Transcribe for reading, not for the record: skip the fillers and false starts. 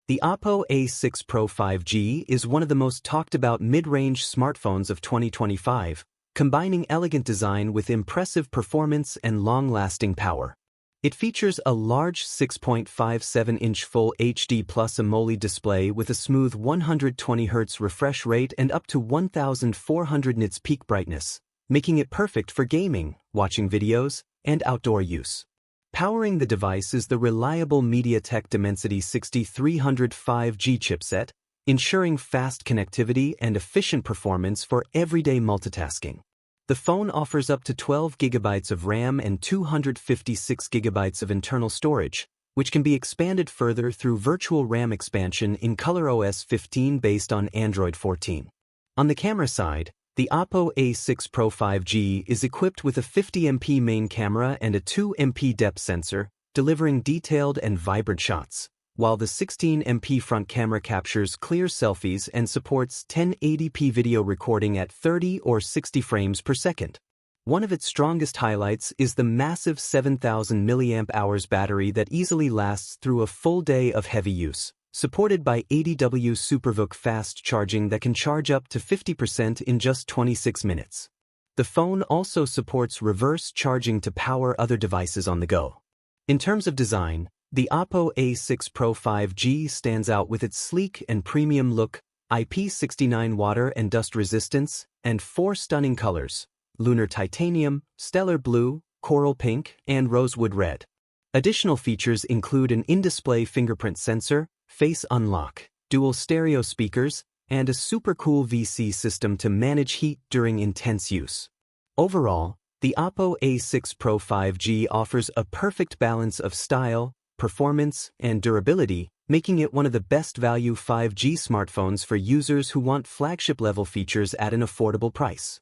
The Oppo A6 Pro 5G is one of the most talked about mid-range smartphones of 2025, combining elegant design with impressive performance and long-lasting power. It features a large 6.57-inch Full HD Plus AMOLED display with a smooth 120Hz refresh rate and up to 1400 nits peak brightness, making it perfect for gaming, watching videos, and outdoor use. Powering the device is the reliable MediaTek Dimensity 6300 5G chipset, ensuring fast connectivity and efficient performance for everyday multitasking. The phone offers up to 12 GB of RAM and 256 GB of internal storage, which can be expanded further through virtual RAM expansion in ColorOS 15 based on Android 14. On the camera side, the Oppo A6 Pro 5G is equipped with a 50MP main camera and a 2MP depth sensor, delivering detailed and vibrant shots, while the 16MP front camera captures clear selfies and supports 1080p video recording at 30 or 60 frames per second. One of its strongest highlights is the massive 7000 mAh battery that easily lasts through a full day of heavy use, supported by 80W SuperVOOC fast charging that can charge up to 50% in just 26 minutes. The phone also supports reverse charging to power other devices on the go. In terms of design, the Oppo A6 Pro 5G stands out with its sleek and premium look, IP69 water and dust resistance, and 4 stunning colors: lunar titanium, stellar blue, coral pink, and rosewood red. Additional features include an in-display fingerprint sensor, face unlock, dual stereo speakers, and a super cool VC system to manage heat during intense use. Overall, the Oppo A6 Pro 5G offers a perfect balance of style, performance, and durability, making it one of the best value 5G smartphones for users who want flagship-level features at an affordable price.